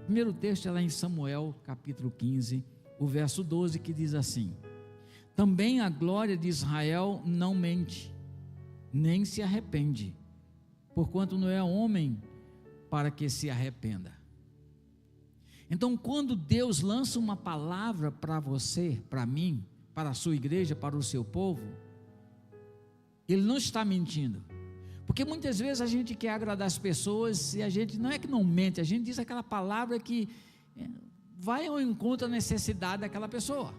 primeiro texto é lá em Samuel, capítulo 15, o verso 12, que diz assim: também a glória de Israel não mente, nem se arrepende, porquanto não é homem para que se arrependa. Então, quando Deus lança uma palavra para você, para mim, para a sua igreja, para o seu povo, Ele não está mentindo. Porque muitas vezes a gente quer agradar as pessoas e a gente não é que não mente, a gente diz aquela palavra que vai ao encontro da necessidade daquela pessoa.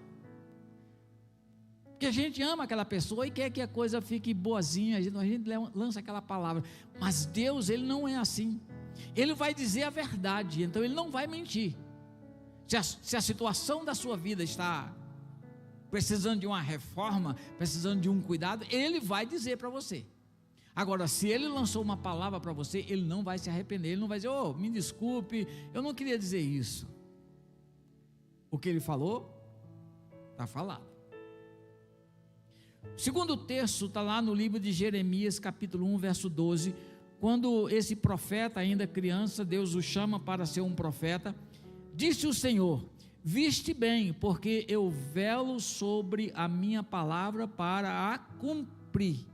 Porque a gente ama aquela pessoa e quer que a coisa fique boazinha, a gente lança aquela palavra. Mas Deus, Ele não é assim. Ele vai dizer a verdade, então Ele não vai mentir. Se a situação da sua vida está precisando de uma reforma, precisando de um cuidado, Ele vai dizer para você. Agora, se Ele lançou uma palavra para você, Ele não vai se arrepender, Ele não vai dizer: oh, me desculpe, eu não queria dizer isso. O que Ele falou, está falado. O segundo texto está lá no livro de Jeremias, capítulo 1, verso 12, quando esse profeta, ainda criança, Deus o chama para ser um profeta. Disse o Senhor: viste bem, porque eu velo sobre a minha palavra para a cumprir.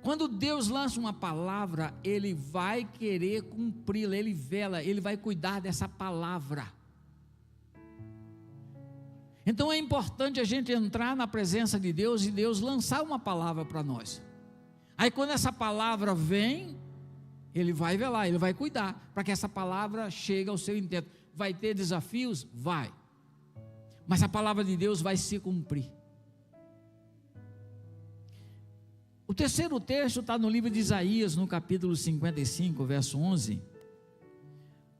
Quando Deus lança uma palavra, Ele vai querer cumpri-la, Ele vela, Ele vai cuidar dessa palavra. Então é importante a gente entrar na presença de Deus e Deus lançar uma palavra para nós. Aí quando essa palavra vem, Ele vai velar, Ele vai cuidar, para que essa palavra chegue ao seu intento. Vai ter desafios? Vai. Mas a palavra de Deus vai se cumprir. O terceiro texto está no livro de Isaías, no capítulo 55, verso 11.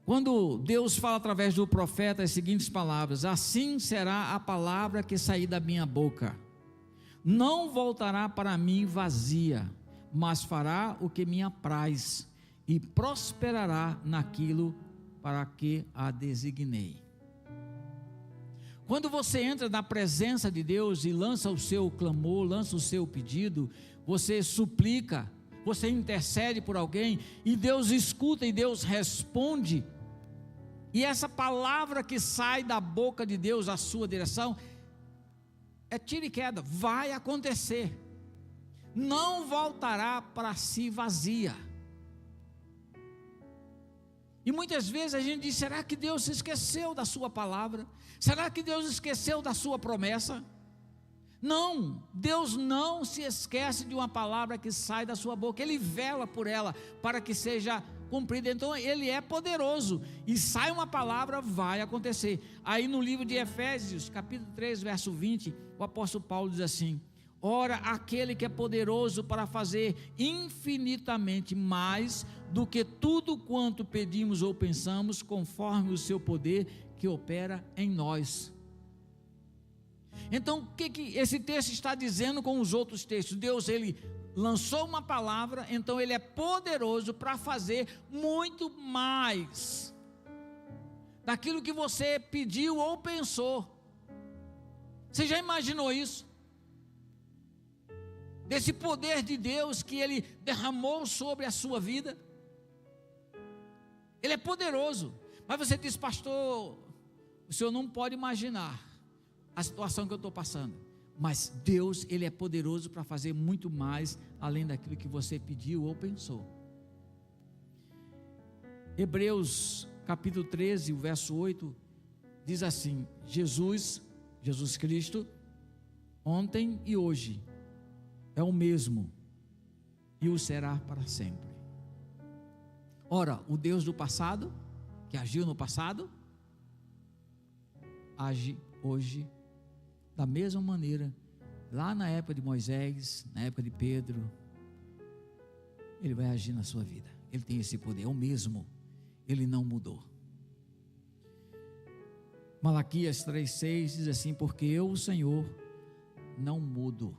Quando Deus fala através do profeta as seguintes palavras: assim será a palavra que sair da minha boca. Não voltará para mim vazia, mas fará o que me apraz e prosperará naquilo para que a designei. Quando você entra na presença de Deus e lança o seu clamor, lança o seu pedido, você suplica, você intercede por alguém, e Deus escuta e Deus responde, e essa palavra que sai da boca de Deus, a sua direção, é tiro e queda, vai acontecer, não voltará para si vazia. E muitas vezes a gente diz: será que Deus se esqueceu da sua palavra? Será que Deus esqueceu da sua promessa? Não, Deus não se esquece de uma palavra que sai da sua boca, Ele vela por ela, para que seja cumprida. Então Ele é poderoso, e sai uma palavra, vai acontecer. Aí no livro de Efésios, capítulo 3, verso 20, o apóstolo Paulo diz assim: ora, aquele que é poderoso para fazer infinitamente mais do que tudo quanto pedimos ou pensamos, conforme o seu poder que opera em nós. Então, o que esse texto está dizendo com os outros textos? Deus, Ele lançou uma palavra, então Ele é poderoso para fazer muito mais daquilo que você pediu ou pensou. Você já imaginou isso? Desse poder de Deus que Ele derramou sobre a sua vida? Ele é poderoso. Mas você diz: pastor, o senhor não pode imaginar a situação que eu estou passando. Mas Deus, Ele é poderoso para fazer muito mais, além daquilo que você pediu ou pensou. Hebreus capítulo 13, o verso 8, diz assim: Jesus Cristo, ontem e hoje, é o mesmo, e o será para sempre. Ora, o Deus do passado, que agiu no passado, age hoje da mesma maneira. Lá na época de Moisés, na época de Pedro, Ele vai agir na sua vida. Ele tem esse poder, é o mesmo, Ele não mudou. Malaquias 3,6 diz assim: porque eu, o Senhor, não mudo.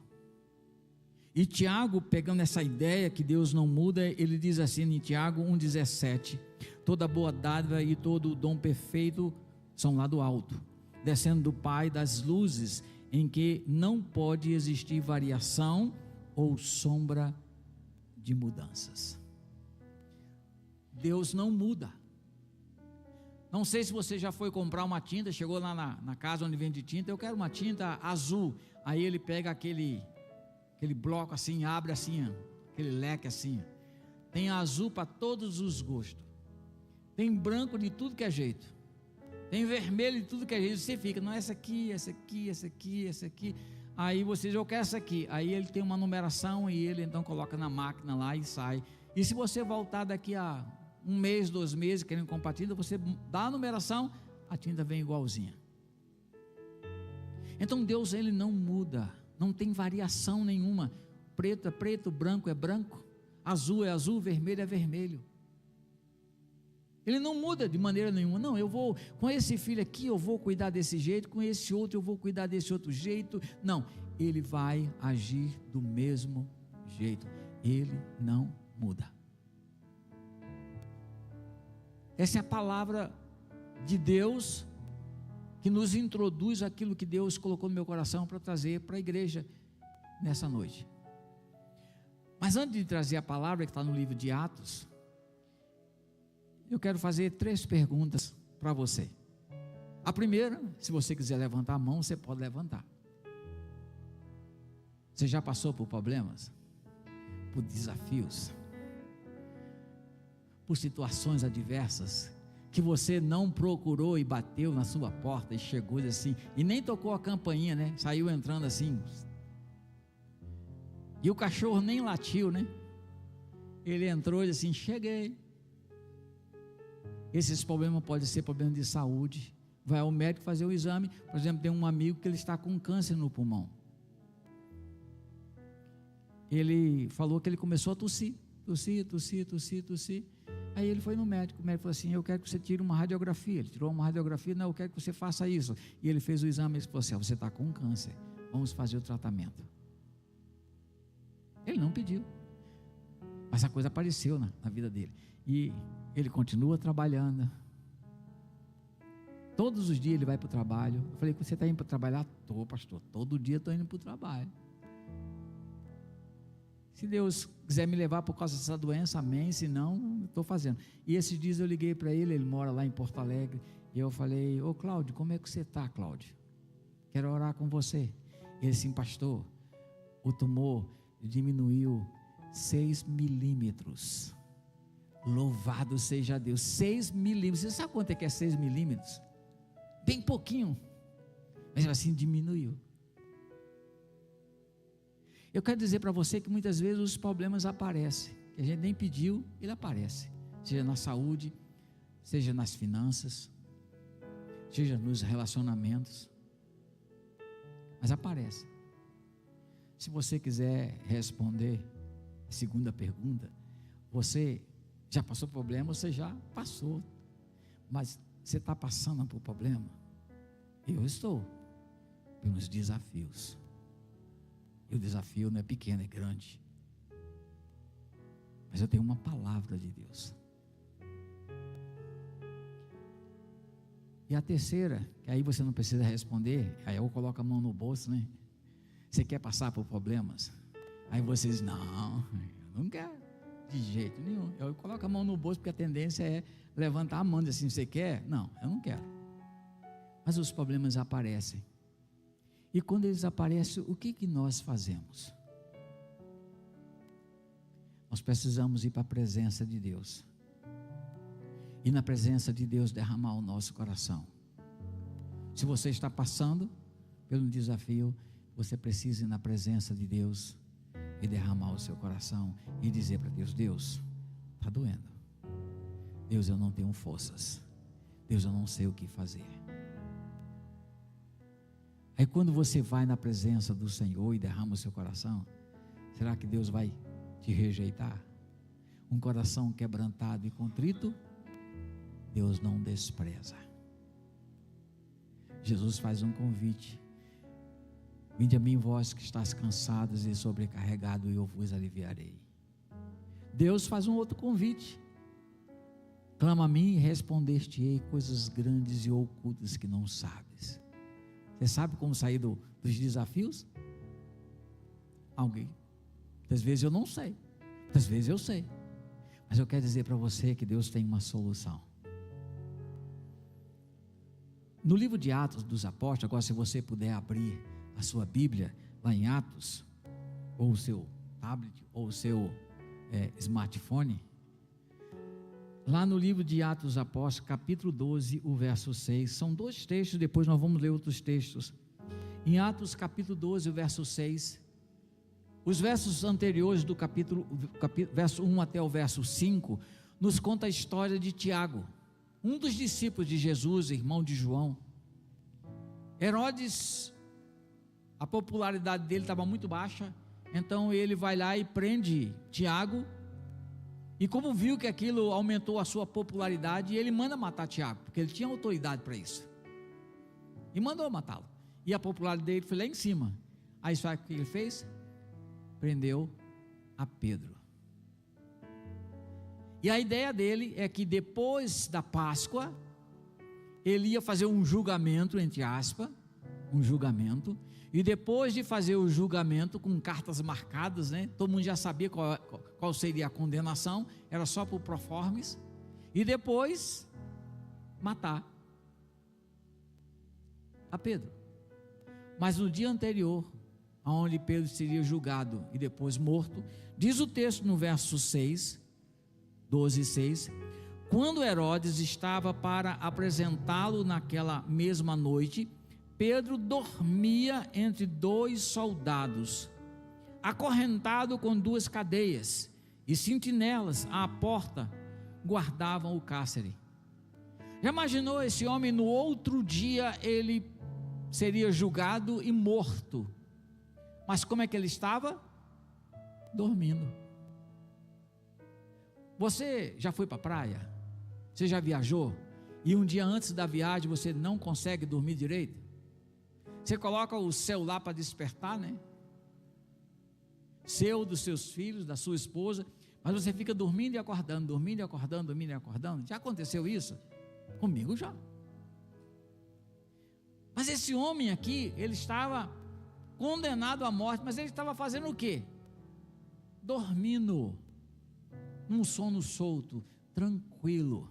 E Tiago, pegando essa ideia que Deus não muda, ele diz assim em Tiago 1,17: toda boa dádiva e todo o dom perfeito são lá do alto, descendo do Pai das luzes, em que não pode existir variação ou sombra de mudanças. Deus não muda, Não sei se você já foi comprar uma tinta, chegou lá na casa onde vende tinta, eu quero uma tinta azul. Aí ele pega aquele bloco assim, abre assim, aquele leque assim. Tem azul para todos os gostos. Tem branco de tudo que é jeito. Tem vermelho de tudo que é jeito. Você fica, não, essa aqui, essa aqui, essa aqui, essa aqui. Aí você diz, eu quero essa aqui. Aí ele tem uma numeração e ele então coloca na máquina lá e sai. E se você voltar daqui a 1 mês, 2 meses, querendo compartilhar, você dá a numeração, a tinta vem igualzinha. Então Deus, ele não muda, não tem variação nenhuma. Preto é preto, branco é branco, azul é azul, vermelho é vermelho. Ele não muda de maneira nenhuma. Não, eu vou, com esse filho aqui eu vou cuidar desse jeito, com esse outro eu vou cuidar desse outro jeito. Não, ele vai agir do mesmo jeito. Ele não muda. Essa é a palavra de Deus que nos introduz aquilo que Deus colocou no meu coração para trazer para a igreja nessa noite. Mas antes de trazer a palavra que está no livro de Atos, eu quero fazer 3 perguntas para você. A primeira, se você quiser levantar a mão, você pode levantar. Você já passou por problemas? Por desafios? Por situações adversas que você não procurou e bateu na sua porta e chegou assim, e nem tocou a campainha, né? Saiu entrando assim. E o cachorro nem latiu, né? Ele entrou e disse assim, cheguei. Esses problemas podem ser problemas de saúde. Vai ao médico fazer o exame. Por exemplo, tem um amigo que ele está com câncer no pulmão. Ele falou que ele começou a tossir. Aí ele foi no médico. O médico falou assim, eu quero que você tire uma radiografia. Ele tirou uma radiografia, não, eu quero que você faça isso. E ele fez o exame e falou assim, você está com câncer, vamos fazer o tratamento. Ele não pediu, mas a coisa apareceu na vida dele. E ele continua trabalhando. Todos os dias ele vai para o trabalho. Eu falei, você está indo para trabalhar? Estou, pastor, todo dia estou indo para o trabalho. Se Deus quiser me levar por causa dessa doença, amém. Se não, estou fazendo. E esses dias eu liguei para ele, ele mora lá em Porto Alegre. E eu falei, ô Cláudio, como é que você está, Cláudio? Quero orar com você. Ele assim, pastor, o tumor diminuiu 6 milímetros. Louvado seja Deus, 6 milímetros. Você sabe quanto é que é 6 milímetros? Bem pouquinho. Mas assim diminuiu. Eu quero dizer para você que muitas vezes os problemas aparecem, que a gente nem pediu, ele aparece, seja na saúde, seja nas finanças, seja nos relacionamentos, mas aparece. Se você quiser responder a segunda pergunta, você já passou por problema, você já passou, mas você está passando por problema? Eu estou, pelos desafios. E o desafio não é pequeno, é grande. Mas eu tenho uma palavra de Deus. E a terceira, que aí você não precisa responder, aí eu coloco a mão no bolso, né? Você quer passar por problemas? Aí você diz, não, eu não quero, de jeito nenhum. Eu coloco a mão no bolso porque a tendência é levantar a mão e dizer assim, você quer? Não, eu não quero. Mas os problemas aparecem. E quando eles aparecem, o que nós fazemos? Nós precisamos ir para a presença de Deus. E na presença de Deus derramar o nosso coração. Se você está passando pelo desafio, você precisa ir na presença de Deus e derramar o seu coração e dizer para Deus, Deus, está doendo. Deus, eu não tenho forças. Deus, eu não sei o que fazer. Aí quando você vai na presença do Senhor e derrama o seu coração, será que Deus vai te rejeitar? Um coração quebrantado e contrito, Deus não despreza. Jesus faz um convite. Vinde a mim vós que estáis cansados e sobrecarregados, e eu vos aliviarei. Deus faz um outro convite. Clama a mim e respondeste-ei coisas grandes e ocultas que não sabes. Você sabe como sair dos desafios? Alguém. Muitas vezes eu não sei. Muitas vezes eu sei. Mas eu quero dizer para você que Deus tem uma solução. No livro de Atos dos Apóstolos, agora se você puder abrir a sua Bíblia, lá em Atos, ou o seu tablet, ou o seu smartphone, lá no livro de Atos dos Apóstolos, capítulo 12, o verso 6, são 2 textos, depois nós vamos ler outros textos. Em Atos capítulo 12, o verso 6, os versos anteriores do verso 1 até o verso 5, nos conta a história de Tiago, um dos discípulos de Jesus, irmão de João. Herodes, a popularidade dele estava muito baixa, então ele vai lá e prende Tiago, e como viu que aquilo aumentou a sua popularidade, ele manda matar Tiago, porque ele tinha autoridade para isso, e mandou matá-lo, e a popularidade dele foi lá em cima. Aí sabe o que ele fez? Prendeu a Pedro. E a ideia dele é que depois da Páscoa, ele ia fazer um julgamento, entre aspas, um julgamento, e depois de fazer o julgamento com cartas marcadas, né, todo mundo já sabia qual seria a condenação, era só por proformes, e depois matar a Pedro. Mas no dia anterior, onde Pedro seria julgado e depois morto, diz o texto no verso 6, 12:6, quando Herodes estava para apresentá-lo naquela mesma noite, Pedro dormia entre 2 soldados, acorrentado com 2 cadeias, e sentinelas à porta guardavam o cárcere. Já imaginou esse homem? No outro dia ele seria julgado e morto, mas como é que ele estava? Dormindo. Você já foi para a praia? Você já viajou? E um dia antes da viagem você não consegue dormir direito? Você coloca o celular para despertar, né? Seu, dos seus filhos, da sua esposa, mas você fica dormindo e acordando, dormindo e acordando, dormindo e acordando. Já aconteceu isso? Comigo já. Mas esse homem aqui, ele estava condenado à morte, mas ele estava fazendo o quê? Dormindo, num sono solto, tranquilo,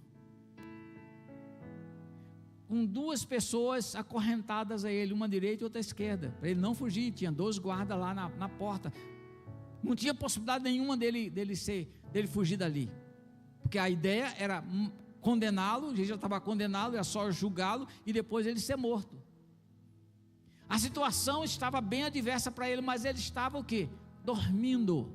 com 2 pessoas acorrentadas a ele, uma à direita e outra à esquerda, para ele não fugir. Tinha 2 guardas lá na porta, não tinha possibilidade nenhuma dele fugir dali, porque a ideia era condená-lo, ele já estava condenado, era só julgá-lo e depois ele ser morto. A situação estava bem adversa para ele, mas ele estava o quê? Dormindo.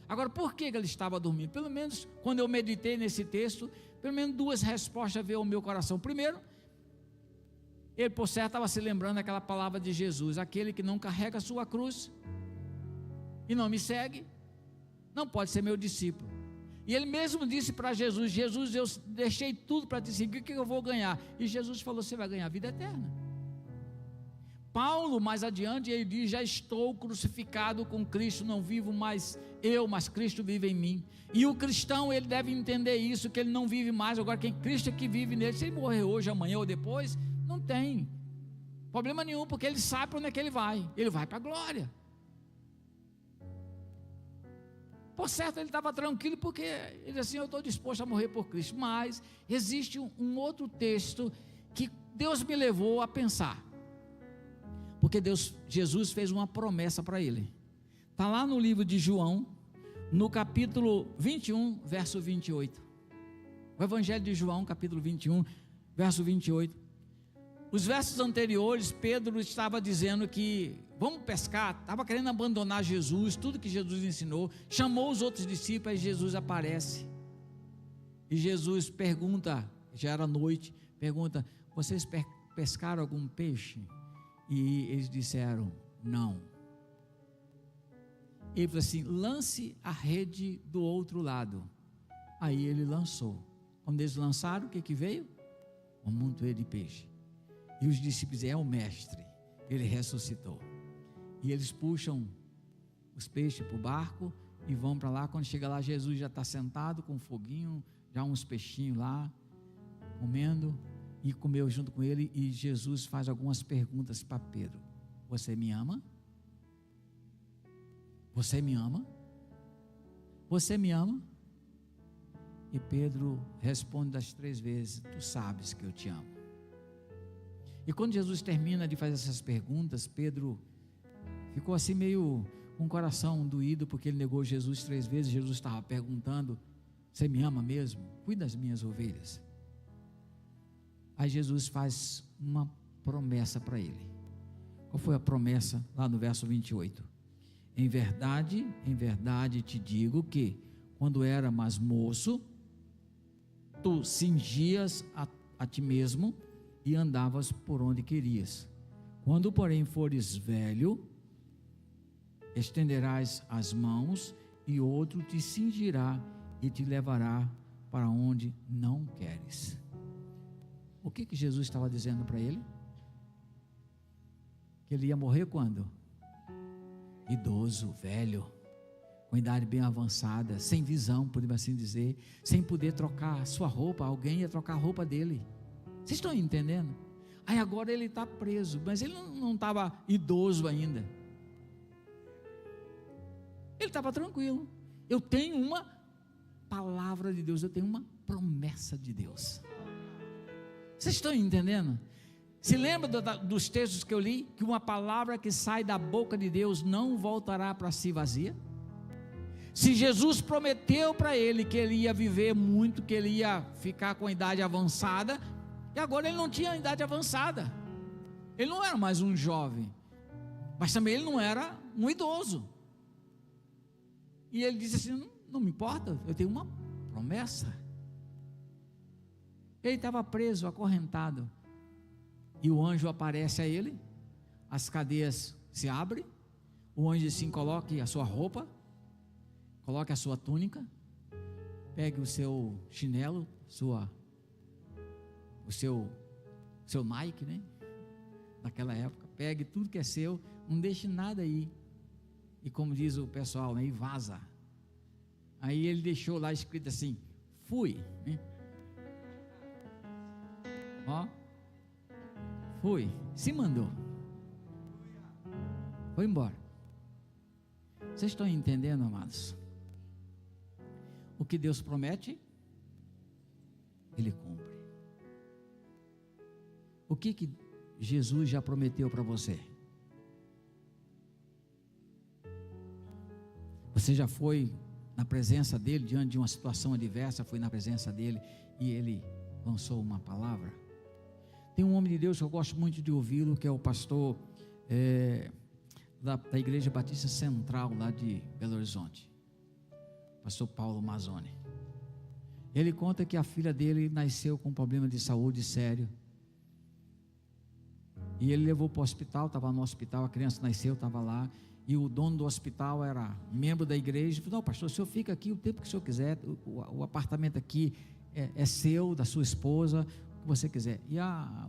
Agora, por que ele estava dormindo? Pelo menos, quando eu meditei nesse texto, pelo menos 2 respostas veio ao meu coração. Primeiro, ele por certo estava se lembrando daquela palavra de Jesus: aquele que não carrega a sua cruz e não me segue, não pode ser meu discípulo. E ele mesmo disse para Jesus: Jesus, eu deixei tudo para te seguir, o que eu vou ganhar? E Jesus falou: você vai ganhar a vida eterna. Paulo, mais adiante, ele diz: já estou crucificado com Cristo, não vivo mais eu, mas Cristo vive em mim. E o cristão, ele deve entender isso, que ele não vive mais, agora quem Cristo é que vive nele. Se ele morrer hoje, amanhã ou depois, não tem problema nenhum, porque ele sabe para onde é que ele vai para a glória. Por certo, ele estava tranquilo, porque ele disse assim: eu estou disposto a morrer por Cristo. Mas existe um outro texto que Deus me levou a pensar, porque Jesus fez uma promessa para ele. Está lá no livro de João, no capítulo 21, verso 28. O Evangelho de João, capítulo 21, verso 28. Os versos anteriores, Pedro estava dizendo que vamos pescar, estava querendo abandonar Jesus, tudo que Jesus ensinou, chamou os outros discípulos, e Jesus aparece, e Jesus pergunta, já era noite, pergunta: vocês pescaram algum peixe? E eles disseram: não. Ele falou assim: lance a rede do outro lado. Aí ele lançou. Quando eles lançaram, o que veio? Um montoeiro de peixe. E os discípulos dizem: é o mestre, ele ressuscitou. E eles puxam os peixes para o barco e vão para lá. Quando chega lá, Jesus já está sentado com um foguinho, já uns peixinhos lá, comendo, e comeu junto com ele. E Jesus faz algumas perguntas para Pedro: você me ama? Você me ama? Você me ama? E Pedro responde das 3 vezes: tu sabes que eu te amo. E quando Jesus termina de fazer essas perguntas, Pedro ficou assim meio com o coração doído, porque ele negou Jesus 3 vezes. Jesus estava perguntando: você me ama mesmo? Cuida das minhas ovelhas. Aí Jesus faz uma promessa para ele. Qual foi a promessa? Lá no verso 28. Em verdade te digo que, quando era mais moço, tu cingias a ti mesmo e andavas por onde querias. Quando, porém, fores velho, estenderás as mãos e outro te cingirá e te levará para onde não queres. O que Jesus estava dizendo para ele? Que ele ia morrer quando? Idoso, velho, com idade bem avançada, sem visão, podemos assim dizer, sem poder trocar a sua roupa. Alguém ia trocar a roupa dele. Vocês estão entendendo? Aí agora ele está preso, mas ele não estava idoso ainda. Ele estava tranquilo. Eu tenho uma palavra de Deus, eu tenho uma promessa de Deus. Vocês estão entendendo? Se lembra dos textos que eu li? Que uma palavra que sai da boca de Deus não voltará para si vazia. Se Jesus prometeu para ele que ele ia viver muito, que ele ia ficar com a idade avançada, e agora ele não tinha idade avançada, ele não era mais um jovem, mas também ele não era um idoso. E ele disse assim: não me importa, eu tenho uma promessa. Ele estava preso, acorrentado, e o anjo aparece a ele, as cadeias se abrem, o anjo assim: coloque a sua roupa, coloque a sua túnica, pegue o seu chinelo, o seu Nike, né? Naquela época, pegue tudo que é seu, não deixe nada aí. E como diz o pessoal, né? E vaza. Aí ele deixou lá escrito assim: fui, né? Ó, fui, se mandou, foi embora. Vocês estão entendendo, amados? O que Deus promete, Ele cumpre. O que Jesus já prometeu para você? Você já foi na presença dEle, diante de uma situação adversa, foi na presença dEle e Ele lançou uma palavra? Tem um homem de Deus que eu gosto muito de ouvi-lo, que é o pastor da Igreja Batista Central, lá de Belo Horizonte, pastor Paulo Mazzoni. Ele conta que a filha dele nasceu com um problema de saúde sério, e ele levou para o hospital, estava no hospital, a criança nasceu, estava lá, e o dono do hospital era membro da igreja. Falou: não, pastor, o senhor fica aqui o tempo que o senhor quiser, o apartamento aqui é seu, da sua esposa, o que você quiser. E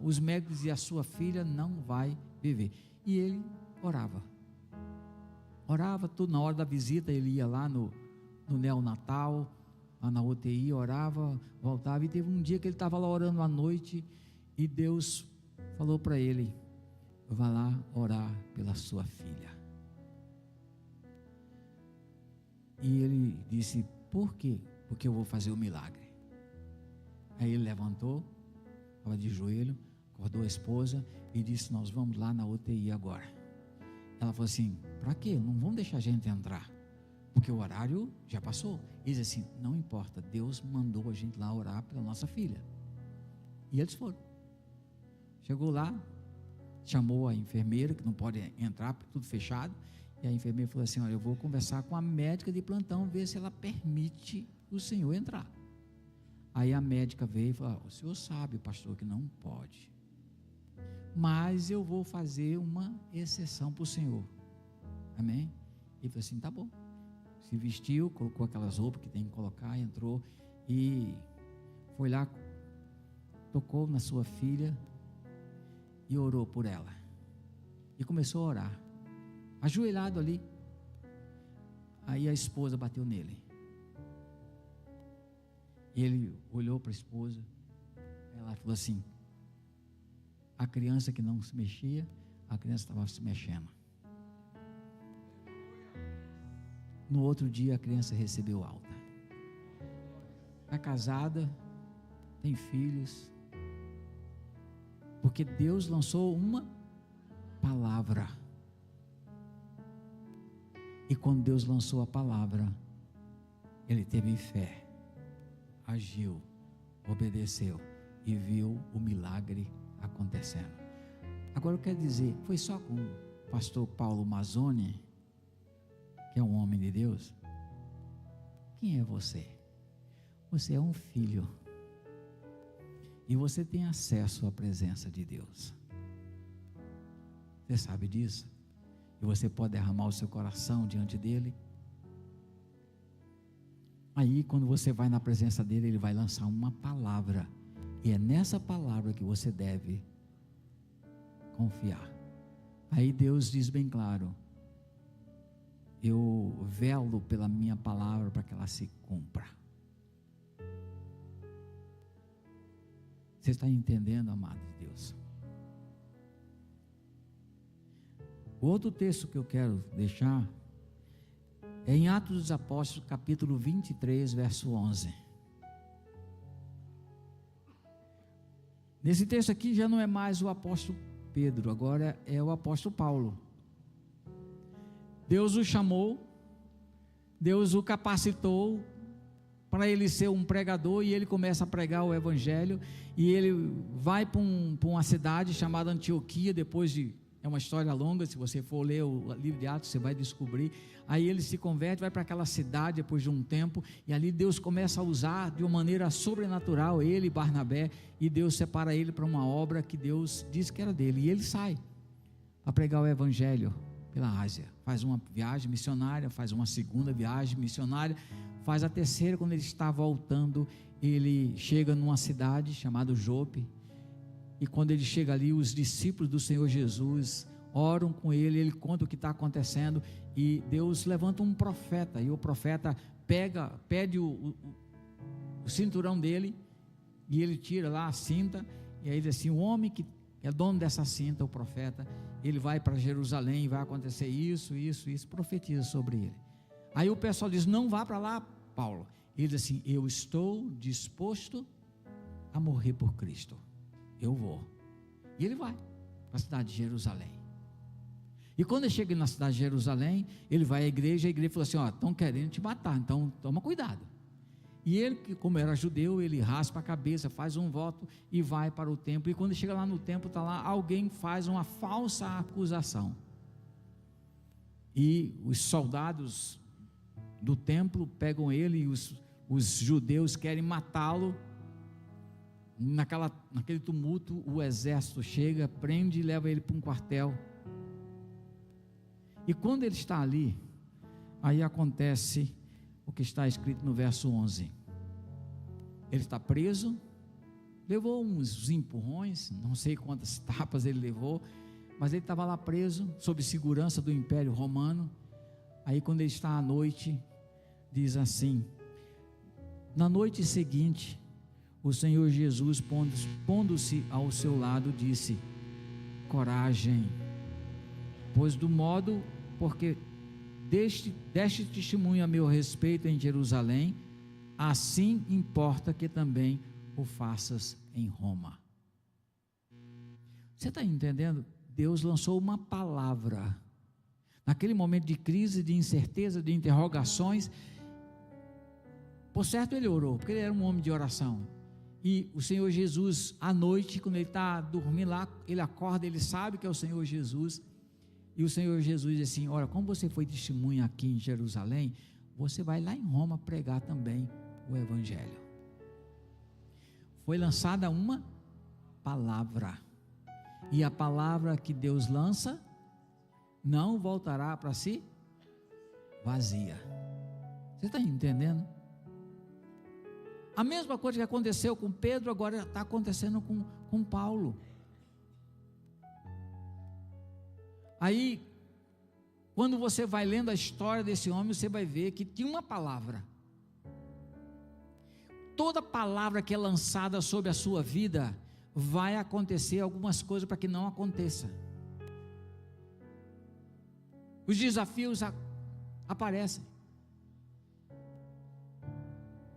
os médicos diziam: a sua filha não vai viver. E ele orava tudo. Na hora da visita ele ia lá no neonatal, lá na UTI, orava, voltava. E teve um dia que ele estava lá orando à noite, e Deus falou para ele: vá lá orar pela sua filha. E ele disse: por quê? Porque eu vou fazer o milagre. Aí ele levantou, estava de joelho, acordou a esposa e disse: nós vamos lá na UTI agora. Ela falou assim: para quê? Não vão deixar a gente entrar, porque o horário já passou. Ele disse assim: não importa, Deus mandou a gente lá orar pela nossa filha. E eles foram. Chegou lá, chamou a enfermeira, que não pode entrar, tudo fechado. E a enfermeira falou assim: olha, eu vou conversar com a médica de plantão, ver se ela permite o senhor entrar. Aí a médica veio e falou: o senhor sabe, pastor, que não pode, mas eu vou fazer uma exceção para o senhor. Amém? Ele falou assim: tá bom. Se vestiu, colocou aquelas roupas que tem que colocar, entrou e foi lá, tocou na sua filha e orou por ela. E começou a orar, ajoelhado ali. Aí a esposa bateu nele. E ele olhou para a esposa. Ela falou assim: a criança que não se mexia, a criança estava se mexendo. No outro dia a criança recebeu alta. Está casada, tem filhos, Porque Deus lançou uma palavra. E quando Deus lançou a palavra, ele teve fé, agiu, obedeceu e viu o milagre acontecendo. Agora eu quero dizer, foi só com o pastor Paulo Mazzoni, que é um homem de Deus? Quem é você? Você é um filho. E você tem acesso à presença de Deus. Você sabe disso? E você pode derramar o seu coração diante dele. Aí quando você vai na presença dele, ele vai lançar uma palavra. E é nessa palavra que você deve confiar. Aí Deus diz bem claro: eu velo pela minha palavra para que ela se cumpra. Você está entendendo, amado de Deus? O outro texto que eu quero deixar é em Atos dos Apóstolos, capítulo 23, verso 11. Nesse texto aqui já não é mais o apóstolo Pedro, agora é o apóstolo Paulo. Deus o chamou, Deus o capacitou para ele ser um pregador, e ele começa a pregar o evangelho, e ele vai para uma cidade chamada Antioquia, depois de, é uma história longa, se você for ler o livro de Atos, você vai descobrir. Aí ele se converte, vai para aquela cidade depois de um tempo, e ali Deus começa a usar de uma maneira sobrenatural ele e Barnabé, e Deus separa ele para uma obra que Deus disse que era dele, e ele sai a pregar o evangelho pela Ásia, faz uma viagem missionária, faz uma segunda viagem missionária, faz a terceira. Quando ele está voltando, ele chega numa cidade chamada Jope, e quando ele chega ali, os discípulos do Senhor Jesus oram com ele, ele conta o que está acontecendo, e Deus levanta um profeta, e o profeta pede o cinturão dele, e ele tira lá a cinta, e aí ele diz assim: o homem que é dono dessa cinta, o profeta, ele vai para Jerusalém, vai acontecer isso, profetiza sobre ele. Aí o pessoal diz: não vá para lá, Paulo. Ele diz assim: eu estou disposto a morrer por Cristo, eu vou. E ele vai para a cidade de Jerusalém. E quando ele chega na cidade de Jerusalém, ele vai à igreja, a igreja falou assim: ó, estão querendo te matar, então toma cuidado. E ele, como era judeu, ele raspa a cabeça, faz um voto e vai para o templo. E quando chega lá no templo, está lá, alguém faz uma falsa acusação. E os soldados do templo pegam ele, e os judeus querem matá-lo. Naquele tumulto, o exército chega, prende e leva ele para um quartel. E quando ele está ali, aí acontece o que está escrito no verso 11. Ele está preso, levou uns empurrões, não sei quantas tapas ele levou, mas ele estava lá preso, sob segurança do Império Romano. Aí quando ele está à noite, diz assim: na noite seguinte, o Senhor Jesus, pondo-se ao seu lado, disse: coragem, pois do modo porque deste testemunho a meu respeito em Jerusalém, assim importa que também o faças em Roma. Você está entendendo? Deus lançou uma palavra, naquele momento de crise, de incerteza, de interrogações. Por certo ele orou, porque ele era um homem de oração. E o Senhor Jesus, à noite, quando ele está dormindo lá, ele acorda, ele sabe que é o Senhor Jesus. E o Senhor Jesus diz assim: olha, como você foi testemunha aqui em Jerusalém, você vai lá em Roma pregar também o evangelho. Foi lançada uma palavra, e a palavra que Deus lança não voltará para si vazia. Você está entendendo? A mesma coisa que aconteceu com Pedro, agora está acontecendo com Paulo. Aí, quando você vai lendo a história desse homem, você vai ver que tinha uma palavra. Toda palavra que é lançada sobre a sua vida, vai acontecer algumas coisas para que não aconteça. Os desafios aparecem.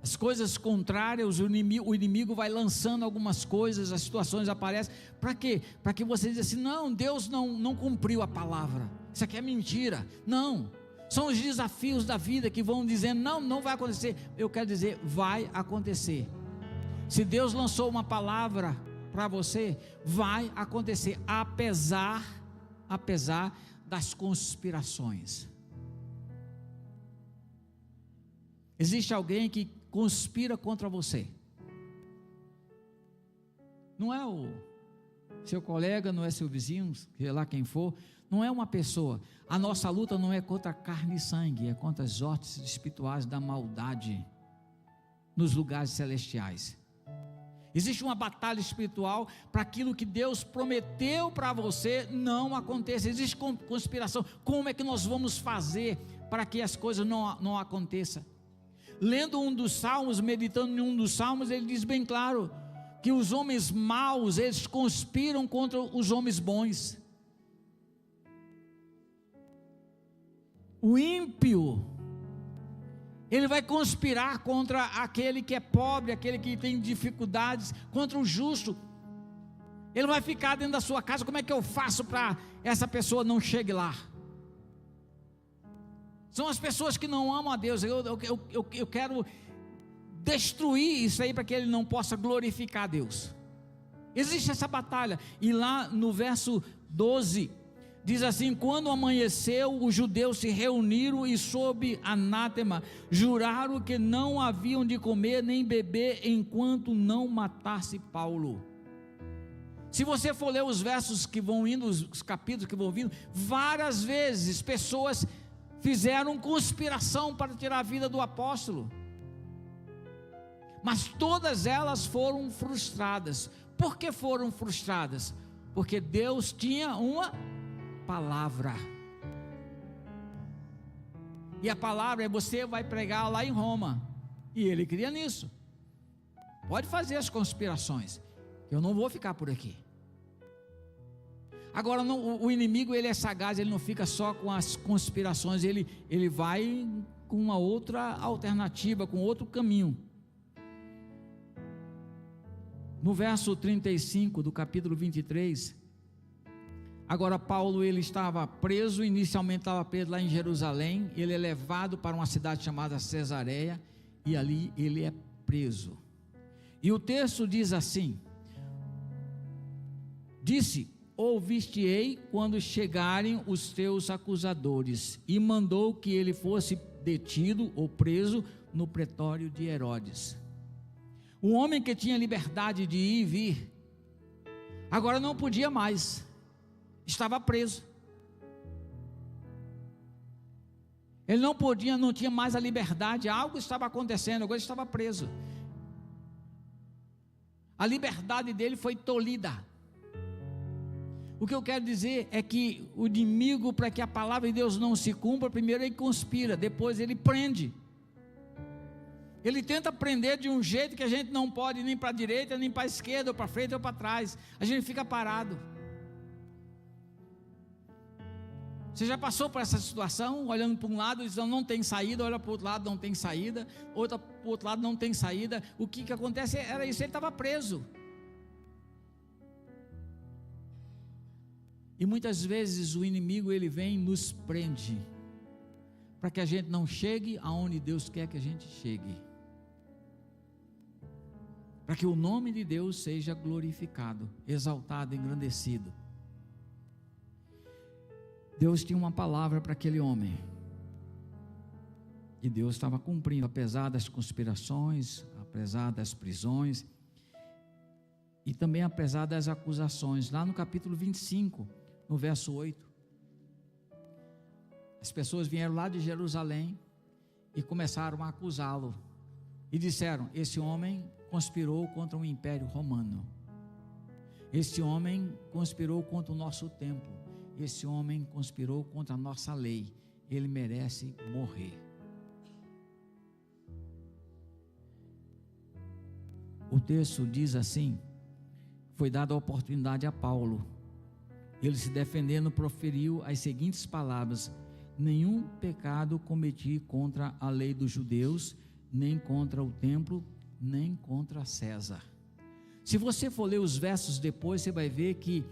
as coisas contrárias, o inimigo vai lançando algumas coisas, as situações aparecem. Para quê? Para que você diga assim: não, Deus não cumpriu a palavra, isso aqui é mentira. Não, são os desafios da vida que vão dizendo: não vai acontecer. Eu quero dizer, vai acontecer. Se Deus lançou uma palavra para você, vai acontecer, apesar das conspirações. Existe alguém que conspira contra você. Não é o seu colega, não é seu vizinho, seja lá quem for, não é uma pessoa. A nossa luta não é contra carne e sangue, é contra as hostes espirituais da maldade nos lugares celestiais. Existe uma batalha espiritual para aquilo que Deus prometeu para você não aconteça. Existe conspiração. Como é que nós vamos fazer para que as coisas não aconteçam? Lendo um dos salmos, meditando em um dos salmos, ele diz bem claro que os homens maus, eles conspiram contra os homens bons. O ímpio, ele vai conspirar contra aquele que é pobre, aquele que tem dificuldades, contra o justo. Ele vai ficar dentro da sua casa: como é que eu faço para essa pessoa não chegue lá? São as pessoas que não amam a Deus. Eu quero destruir isso aí para que ele não possa glorificar a Deus. Existe essa batalha. E lá no verso 12 diz assim: quando amanheceu, os judeus se reuniram e sob anátema juraram que não haviam de comer nem beber enquanto não matasse Paulo. Se você for ler os versos que vão indo, os capítulos que vão vindo, várias vezes pessoas fizeram conspiração para tirar a vida do apóstolo, mas todas elas foram frustradas. Por que foram frustradas? Porque Deus tinha uma palavra, e a palavra é: você vai pregar lá em Roma, e ele cria nisso. Pode fazer as conspirações, eu não vou ficar por aqui. Agora o inimigo, ele é sagaz, ele não fica só com as conspirações, ele vai com uma outra alternativa, com outro caminho. No verso 35 do capítulo 23, agora Paulo, ele estava preso, inicialmente estava preso lá em Jerusalém, ele é levado para uma cidade chamada Cesareia, e ali ele é preso. E o texto diz assim: disse: ouviste-ei quando chegarem os teus acusadores, e mandou que ele fosse detido ou preso no pretório de Herodes. O homem que tinha liberdade de ir e vir, agora não podia mais, estava preso. Ele não tinha mais a liberdade, algo estava acontecendo, agora ele estava preso. A liberdade dele foi tolhida. O que eu quero dizer é que o inimigo, para que a palavra de Deus não se cumpra, primeiro ele conspira, depois ele prende. Ele tenta prender de um jeito que a gente não pode nem para a direita, nem para a esquerda, ou para frente ou para trás. A gente fica parado. Você já passou por essa situação, olhando para um lado e dizendo não tem saída, olha para o outro lado, não tem saída, outra para o outro lado, não tem saída. O que acontece era isso, ele estava preso. E muitas vezes o inimigo, ele vem e nos prende, para que a gente não chegue aonde Deus quer que a gente chegue, para que o nome de Deus seja glorificado, exaltado, engrandecido. Deus tinha uma palavra para aquele homem, e Deus estava cumprindo, apesar das conspirações, apesar das prisões, e também apesar das acusações. Lá no capítulo 25, no verso 8, as pessoas vieram lá de Jerusalém e começaram a acusá-lo, e disseram: esse homem conspirou contra o Império Romano, esse homem conspirou contra o nosso templo, esse homem conspirou contra a nossa lei, ele merece morrer. O texto diz assim: foi dada a oportunidade a Paulo, ele, se defendendo, proferiu as seguintes palavras: nenhum pecado cometi contra a lei dos judeus, nem contra o templo, nem contra César. Se você for ler os versos depois, você vai ver que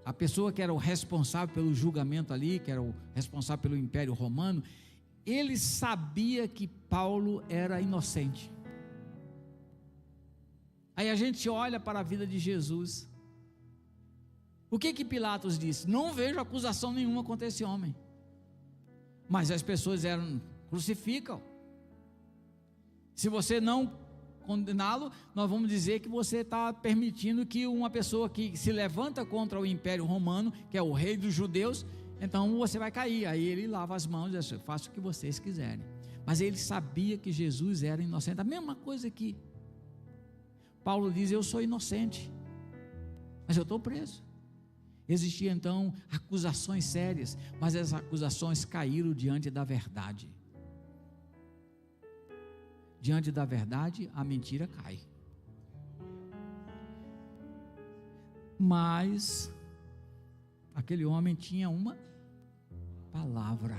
a pessoa que era o responsável pelo julgamento ali, que era o responsável pelo Império Romano, ele sabia que Paulo era inocente. Aí a gente olha para a vida de Jesus. O que Pilatos disse? Não vejo acusação nenhuma contra esse homem. Mas as pessoas crucificam. Se você não condená-lo, nós vamos dizer que você está permitindo que uma pessoa que se levanta contra o Império Romano, que é o rei dos judeus, então você vai cair. Aí ele lava as mãos e diz: faça o que vocês quiserem. Mas ele sabia que Jesus era inocente. A mesma coisa que Paulo diz: eu sou inocente, mas eu estou preso. Existiam então acusações sérias, mas as acusações caíram diante da verdade. Diante da verdade, a mentira cai. Mas aquele homem tinha uma palavra.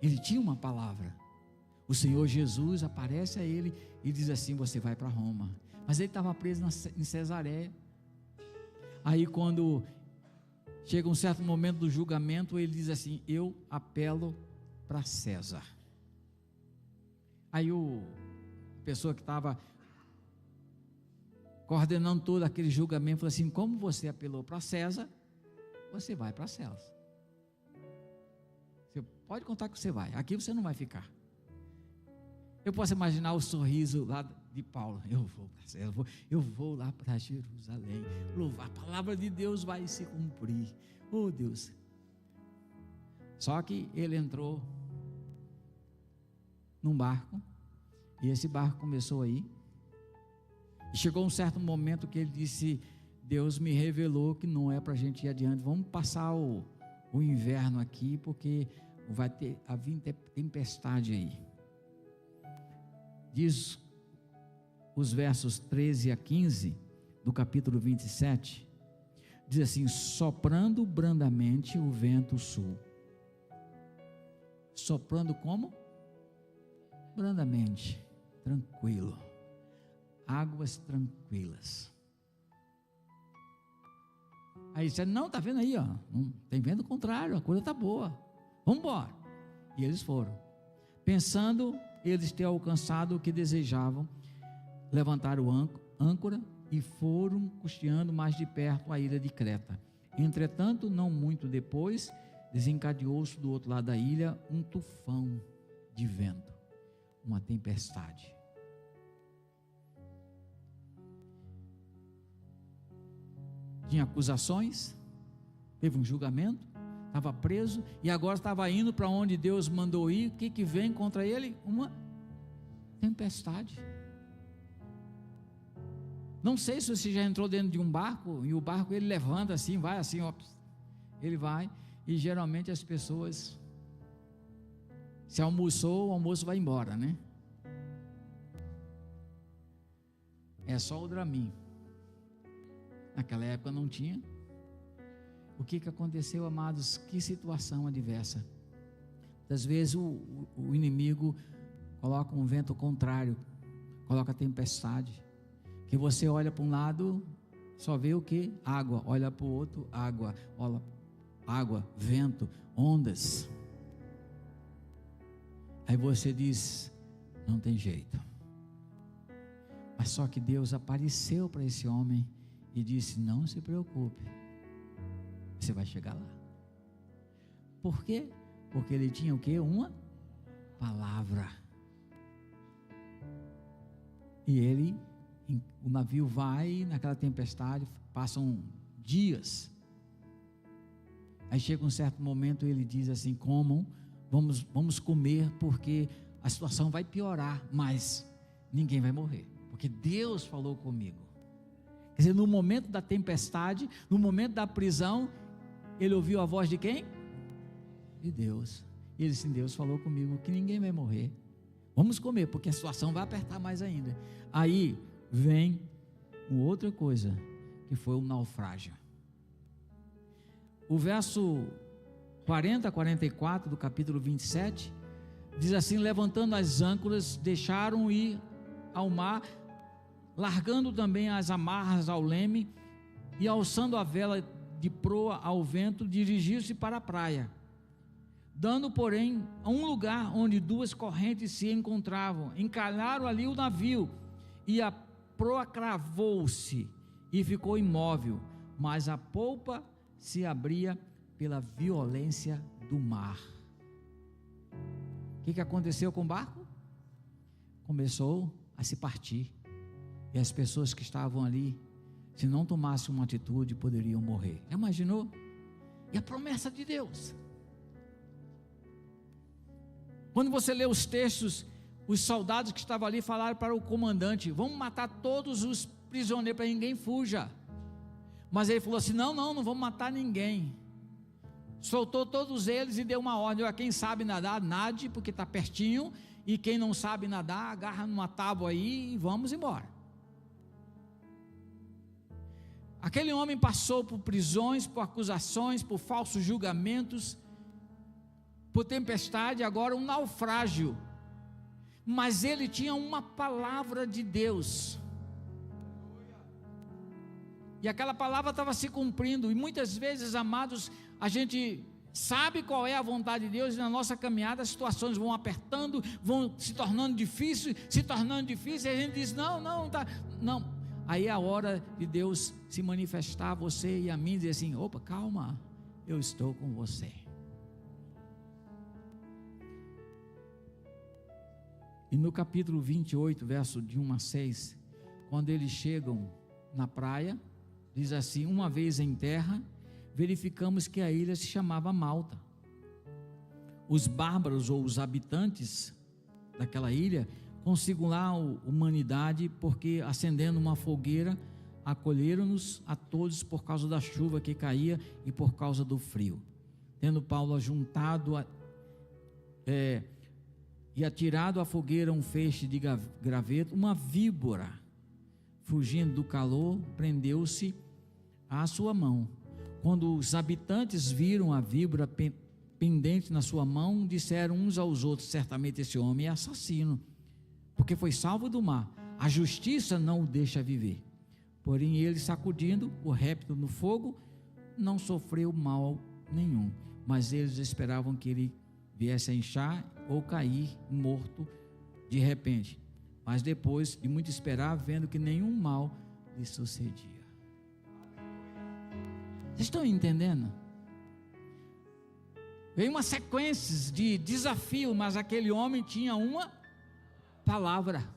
Ele tinha uma palavra. O Senhor Jesus aparece a ele e diz assim: você vai para Roma. Mas ele estava preso em Cesareia. Aí quando chega um certo momento do julgamento, ele diz assim: eu apelo para César. Aí a pessoa que estava coordenando todo aquele julgamento falou assim: como você apelou para César, você vai para César. Você pode contar que você vai, aqui você não vai ficar. Eu posso imaginar o sorriso lá de Paulo: eu vou para César, eu vou lá para Jerusalém, louvar, a palavra de Deus vai se cumprir. Oh Deus! Só que ele entrou num barco, e esse barco começou a ir, e chegou um certo momento que ele disse: Deus me revelou que não é para a gente ir adiante, vamos passar o inverno aqui, porque vai ter a vir tempestade aí. Diz os versos 13 a 15 do capítulo 27, diz assim: soprando brandamente o vento sul. Soprando como? Brandamente, tranquilo, águas tranquilas. Aí você não está vendo aí, ó, não tem vento contrário, a coisa está boa, vamos embora. E eles foram, pensando eles ter alcançado o que desejavam, levantaram âncora e foram custeando mais de perto a ilha de Creta. Entretanto, não muito depois, desencadeou-se do outro lado da ilha um tufão de vento, uma tempestade. Tinha acusações, teve um julgamento, estava preso e agora estava indo para onde Deus mandou ir. O que vem contra ele? Uma tempestade. Não sei se você já entrou dentro de um barco, e o barco ele levanta assim, vai assim, ó, ele vai, e geralmente as pessoas, se almoçou, o almoço vai embora, né? É só o Dramin. Naquela época não tinha. O que aconteceu, amados? Que situação adversa. Às vezes o inimigo coloca um vento contrário, coloca tempestade, que você olha para um lado, só vê o que? Água. Olha para o outro, água. Olha, água, vento, ondas. Aí você diz: não tem jeito. Mas só que Deus apareceu para esse homem e disse: não se preocupe, você vai chegar lá. Por quê? Porque ele tinha o quê? Uma palavra. E o navio vai naquela tempestade, passam dias. Aí chega um certo momento, ele diz assim: comam, vamos comer, porque a situação vai piorar, mas ninguém vai morrer, porque Deus falou comigo. Quer dizer, no momento da tempestade, no momento da prisão, ele ouviu a voz de quem? De Deus. E ele disse: Deus falou comigo que ninguém vai morrer, vamos comer, porque a situação vai apertar mais ainda. Aí vem uma outra coisa, que foi o naufrágio. O verso 40 a 44 do capítulo 27 Diz assim: levantando as âncoras, deixaram ir ao mar, largando também as amarras ao leme, e alçando a vela de proa ao vento, dirigiu-se para a praia, dando, porém, a um lugar onde duas correntes se encontravam. Encalharam ali o navio, e a proa cravou-se e ficou imóvel, mas a polpa se abria pela violência do mar. O que aconteceu com o barco? Começou a se partir, e as pessoas que estavam ali, se não tomassem uma atitude, poderiam morrer. Já imaginou? E a promessa de Deus. Quando você lê os textos, os soldados que estavam ali falaram para o comandante: vamos matar todos os prisioneiros para ninguém fuja. Mas ele falou assim: não vamos matar ninguém. Soltou todos eles e deu uma ordem: quem sabe nadar, nade, porque está pertinho, e quem não sabe nadar, agarra numa tábua aí e vamos embora. Aquele homem passou por prisões, por acusações, por falsos julgamentos, por tempestade, agora um naufrágio, mas ele tinha uma palavra de Deus, e aquela palavra estava se cumprindo. E muitas vezes, amados, a gente sabe qual é a vontade de Deus, e na nossa caminhada as situações vão apertando, vão se tornando difíceis, e a gente diz: não, aí é a hora de Deus se manifestar a você e a mim, dizer assim: opa, calma, eu estou com você. E no capítulo 28, verso de 1 a 6, quando eles chegam na praia, diz assim: uma vez em terra, verificamos que a ilha se chamava Malta. Os bárbaros, ou os habitantes daquela ilha, consigo lá a humanidade, porque acendendo uma fogueira, acolheram-nos a todos por causa da chuva que caía e por causa do frio. Tendo Paulo ajuntado e atirado à fogueira um feixe de graveto, uma víbora, fugindo do calor, prendeu-se à sua mão. Quando os habitantes viram a víbora pendente na sua mão, disseram uns aos outros: certamente esse homem é assassino, porque foi salvo do mar, a justiça não o deixa viver. Porém ele, sacudindo o réptil no fogo, não sofreu mal nenhum, mas eles esperavam que ele viesse a inchar ou cair morto de repente. Mas depois de muito esperar, vendo que nenhum mal lhe sucedia. Vocês estão entendendo? Veio uma sequência de desafio, mas aquele homem tinha uma palavra.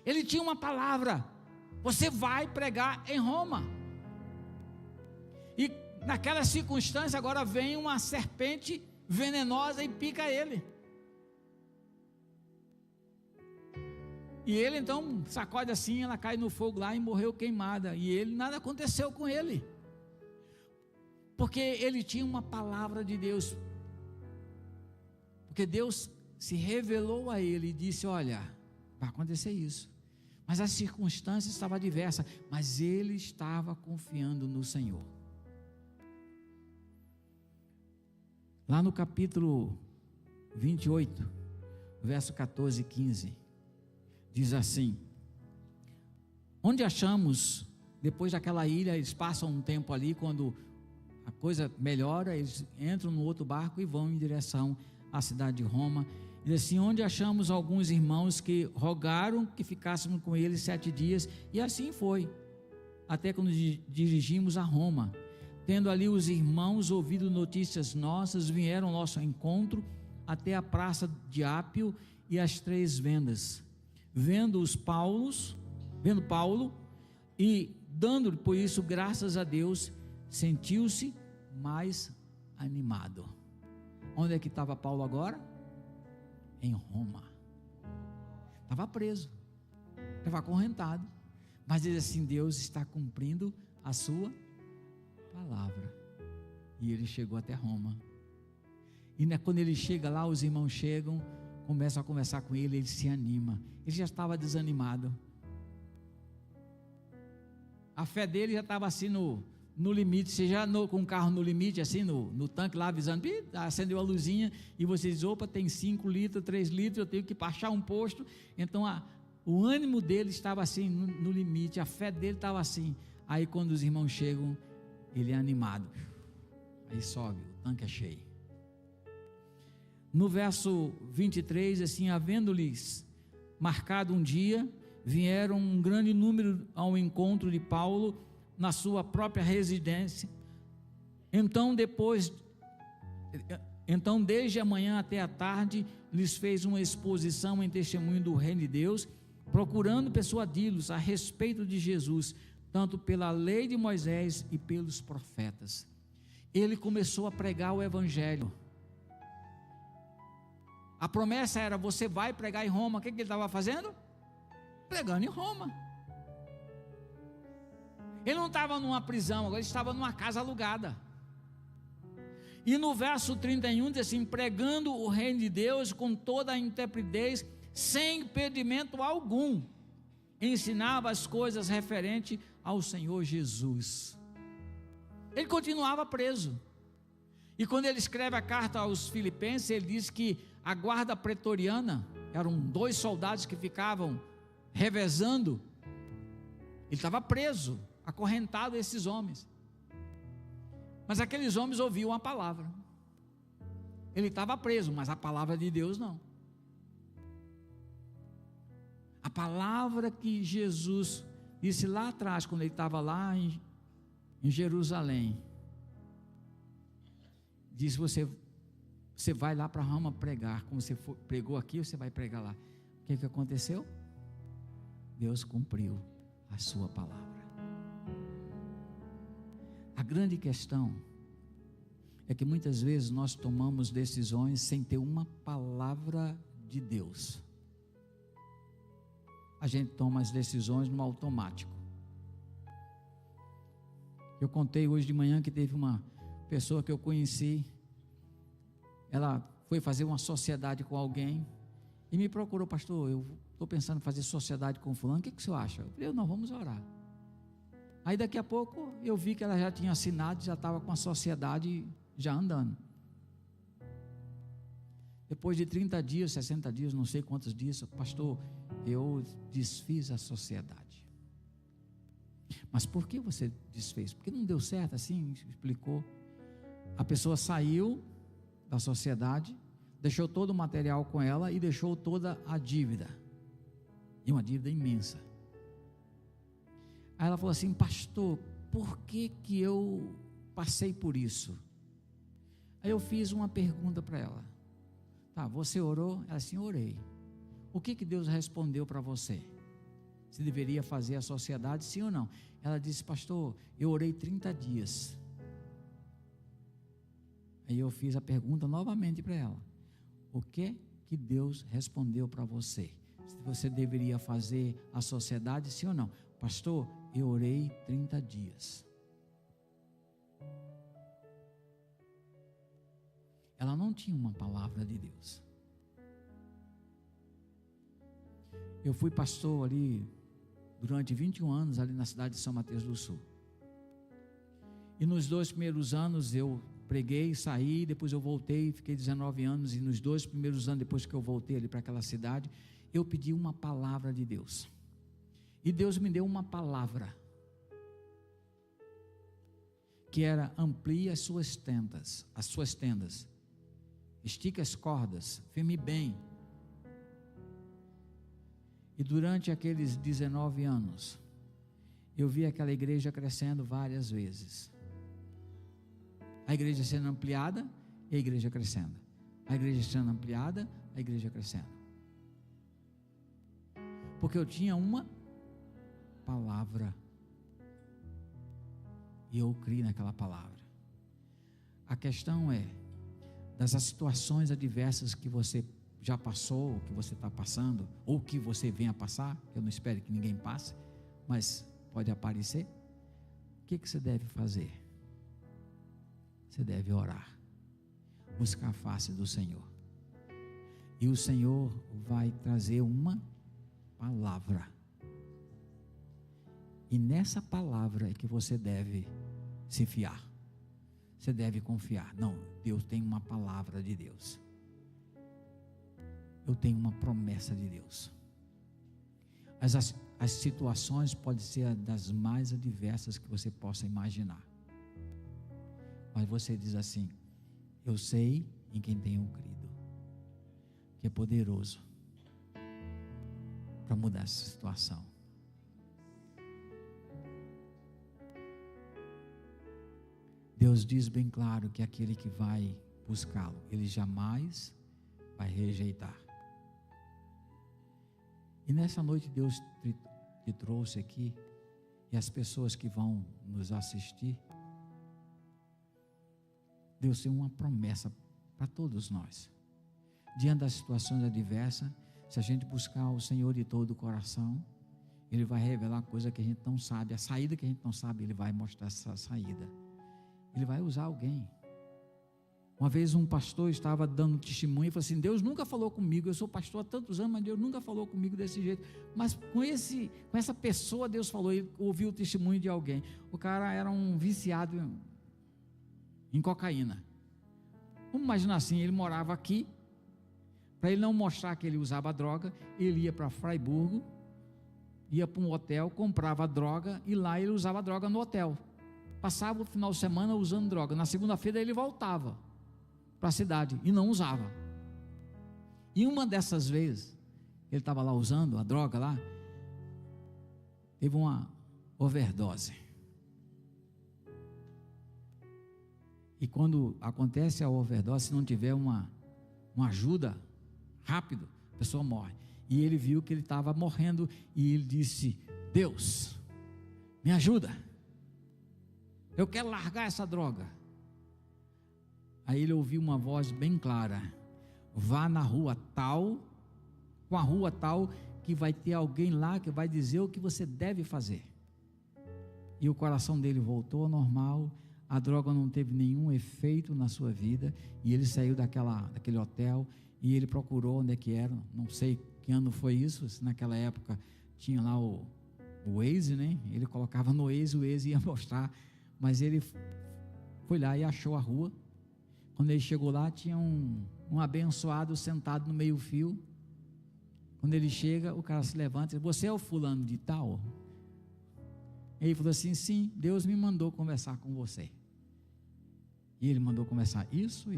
Ele tinha uma palavra: você vai pregar em Roma. E naquela circunstância, agora vem uma serpente venenosa e pica ele. E ele então sacode assim, ela cai no fogo lá e morreu queimada. E ele, nada aconteceu com ele, porque ele tinha uma palavra de Deus. Porque Deus se revelou a ele e disse: olha, vai acontecer isso. Mas as circunstâncias estavam adversas, mas ele estava confiando no Senhor. Lá no capítulo 28, verso 14 e 15, diz assim: onde achamos, depois daquela ilha, eles passam um tempo ali, quando a coisa melhora, eles entram no outro barco e vão em direção à cidade de Roma. Diz assim: onde achamos alguns irmãos que rogaram que ficássemos com eles 7 dias, e assim foi, até quando dirigimos a Roma. Tendo ali os irmãos ouvido notícias nossas, vieram ao nosso encontro até a praça de Ápio e as 3 vendas. Vendo Paulo e dando-lhe por isso graças a Deus, sentiu-se mais animado. Onde é que estava Paulo agora? Em Roma. Estava preso, estava acorrentado, mas diz assim: Deus está cumprindo a sua palavra. E ele chegou até Roma. E quando ele chega lá, os irmãos chegam, começam a conversar com ele, ele se anima. Ele já estava desanimado. A fé dele já estava assim no no limite, você já com o carro no limite, assim, no tanque lá avisando, acendeu a luzinha, e você diz, opa, tem 5 litros, 3 litros, eu tenho que achar um posto. Então o ânimo dele estava assim, no limite, a fé dele estava assim. Aí quando os irmãos chegam, ele é animado, aí sobe, o tanque é cheio. No verso 23, assim, havendo-lhes marcado um dia, vieram um grande número ao encontro de Paulo na sua própria residência. Então desde a manhã até a tarde, lhes fez uma exposição em testemunho do reino de Deus, procurando persuadi-los a respeito de Jesus, tanto pela lei de Moisés e pelos profetas. Ele começou a pregar o evangelho. A promessa era, você vai pregar em Roma. O que ele estava fazendo? Pregando em Roma. Ele não estava numa prisão, agora ele estava numa casa alugada. E no verso 31 diz assim, pregando o reino de Deus com toda a intrepidez, sem impedimento algum, ensinava as coisas referentes ao Senhor Jesus. Ele continuava preso. E quando ele escreve a carta aos Filipenses, ele diz que a guarda pretoriana, eram 2 soldados que ficavam revezando, ele estava preso, acorrentado a esses homens. Mas aqueles homens ouviam a palavra. Ele estava preso, mas a palavra de Deus não. A palavra que Jesus disse lá atrás, quando ele estava lá em Jerusalém, disse, você vai lá para Roma pregar, como você pregou aqui, você vai pregar lá. O que aconteceu? Deus cumpriu a sua palavra. A grande questão é que muitas vezes nós tomamos decisões sem ter uma palavra de Deus. A gente toma as decisões no automático. Eu contei hoje de manhã que teve uma pessoa que eu conheci, ela foi fazer uma sociedade com alguém e me procurou, pastor, eu estou pensando em fazer sociedade com fulano, o que o senhor acha? Eu falei, não, vamos orar. Aí daqui a pouco eu vi que ela já tinha assinado, já estava com a sociedade já andando. Depois de 30 dias, 60 dias, não sei quantos dias, pastor, eu desfiz a sociedade. Mas por que você desfez? Porque não deu certo assim, explicou. A pessoa saiu da sociedade, deixou todo o material com ela e deixou toda a dívida. E uma dívida imensa. Aí ela falou assim, pastor, por que eu passei por isso? Aí eu fiz uma pergunta para ela. Tá, você orou? Ela assim, orei. O que Deus respondeu para você? Se deveria fazer a sociedade, sim ou não? Ela disse, pastor, eu orei 30 dias. Aí eu fiz a pergunta novamente para ela. O que Deus respondeu para você? Se você deveria fazer a sociedade, sim ou não? Pastor, eu orei 30 dias. Ela não tinha uma palavra de Deus. Eu fui pastor ali durante 21 anos ali na cidade de São Mateus do Sul. E nos 2 primeiros anos eu preguei, saí, depois eu voltei, fiquei 19 anos, e nos 2 primeiros anos depois que eu voltei ali para aquela cidade, eu pedi uma palavra de Deus. E Deus me deu uma palavra, que era, amplie as suas tendas, estique as cordas, firme bem. E durante aqueles 19 anos, eu vi aquela igreja crescendo várias vezes. A igreja sendo ampliada e a igreja crescendo. A igreja sendo ampliada, a igreja crescendo. Porque eu tinha uma palavra. E eu criei naquela palavra. A questão é, das situações adversas que você já passou, que você está passando, ou que você venha passar, eu não espero que ninguém passe, mas pode aparecer. O que você deve fazer? Você deve orar, buscar a face do Senhor, e o Senhor vai trazer uma palavra, e nessa palavra é que você deve se fiar. Você deve confiar. Não, Deus tem uma palavra de Deus. Eu tenho uma promessa de Deus. As situações podem ser das mais adversas que você possa imaginar. Mas você diz assim: eu sei em quem tenho crido, que é poderoso para mudar essa situação. Deus diz bem claro que aquele que vai buscá-lo, Ele jamais vai rejeitar. E nessa noite Deus te trouxe aqui, e as pessoas que vão nos assistir, Deus tem uma promessa para todos nós. Diante das situações adversas, se a gente buscar o Senhor de todo o coração, Ele vai revelar coisa que a gente não sabe, a saída que a gente não sabe, Ele vai mostrar essa saída. Ele vai usar alguém. Uma vez um pastor estava dando testemunho e falou assim: Deus nunca falou comigo, eu sou pastor há tantos anos, mas Deus nunca falou comigo desse jeito. Mas com essa pessoa Deus falou. Ele ouviu o testemunho de alguém. O cara era um viciado em cocaína. Vamos imaginar assim, ele morava aqui. Para ele não mostrar que ele usava droga, ele ia para Fraiburgo, ia para um hotel, comprava droga e lá ele usava droga no hotel. Passava o final de semana usando droga. Na segunda-feira ele voltava para a cidade e não usava. E uma dessas vezes, ele estava lá usando a droga lá, teve uma overdose. E quando acontece a overdose, se não tiver uma ajuda rápido, a pessoa morre. E ele viu que ele estava morrendo e ele disse: Deus, me ajuda. Eu quero largar essa droga. Aí ele ouviu uma voz bem clara: vá na rua tal, com a rua tal, que vai ter alguém lá que vai dizer o que você deve fazer. E o coração dele voltou ao normal, a droga não teve nenhum efeito na sua vida, e ele saiu daquele hotel, e ele procurou onde é que era, não sei que ano foi isso, naquela época tinha lá o Waze, né? Ele colocava no Waze, o Waze ia mostrar. Mas ele foi lá e achou a rua. Quando ele chegou lá, tinha um abençoado sentado no meio-fio. Quando ele chega, o cara se levanta e diz: você é o fulano de tal? Ele falou assim: sim, Deus me mandou conversar com você. E ele mandou conversar isso.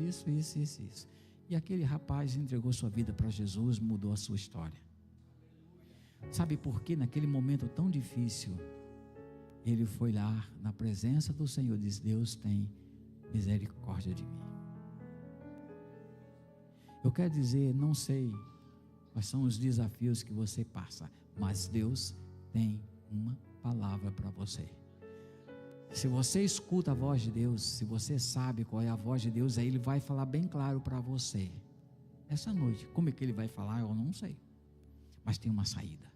E aquele rapaz entregou sua vida para Jesus, mudou a sua história. Sabe por quê? Naquele momento tão difícil, ele foi lá na presença do Senhor e disse: Deus tem misericórdia de mim. Eu quero dizer, não sei quais são os desafios que você passa, mas Deus tem uma palavra para você. Se você escuta a voz de Deus, se você sabe qual é a voz de Deus, aí Ele vai falar bem claro para você. Essa noite, como é que Ele vai falar, eu não sei, mas tem uma saída.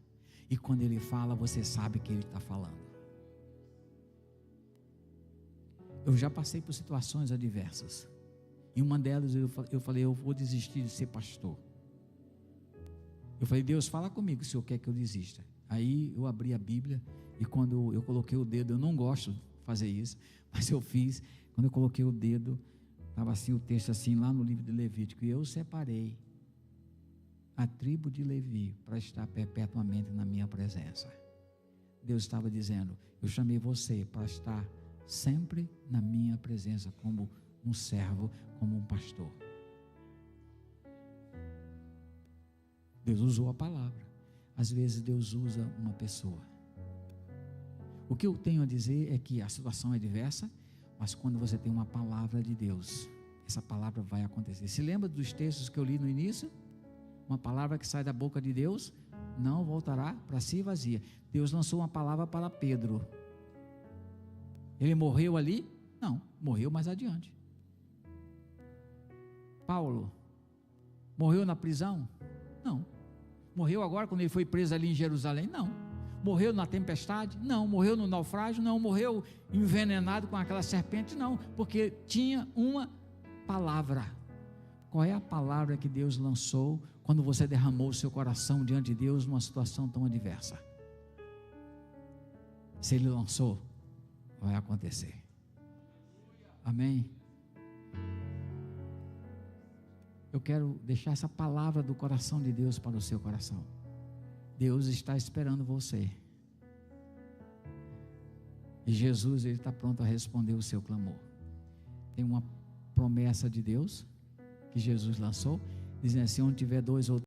E quando Ele fala, você sabe que Ele está falando. Eu já passei por situações adversas. Em uma delas eu falei: eu vou desistir de ser pastor. Eu falei: Deus, fala comigo se eu quer que eu desista. Aí eu abri a Bíblia e quando eu coloquei o dedo, eu não gosto de fazer isso, mas eu fiz. Quando eu coloquei o dedo, estava assim o texto assim lá no livro de Levítico: e eu separei a tribo de Levi para estar perpetuamente na minha presença. Deus estava dizendo: eu chamei você para estar sempre na minha presença, como um servo, como um pastor. Deus usou a palavra. Às vezes Deus usa uma pessoa. O que eu tenho a dizer é que a situação é diversa, mas quando você tem uma palavra de Deus, essa palavra vai acontecer. Se lembra dos textos que eu li no início? Uma palavra que sai da boca de Deus não voltará para si vazia. Deus lançou uma palavra para Pedro. Ele morreu ali? Não, morreu mais adiante. Paulo morreu na prisão? Não. Morreu agora quando ele foi preso ali em Jerusalém? Não. Morreu na tempestade? Não. Morreu no naufrágio? Não. Morreu envenenado com aquela serpente? Não. Porque tinha uma palavra. Qual é a palavra que Deus lançou quando você derramou o seu coração diante de Deus numa situação tão adversa? Se Ele lançou, vai acontecer. Amém? Eu quero deixar essa palavra do coração de Deus para o seu coração. Deus está esperando você. E Jesus, Ele está pronto a responder o seu clamor. Tem uma promessa de Deus que Jesus lançou, dizendo assim: onde tiver dois ou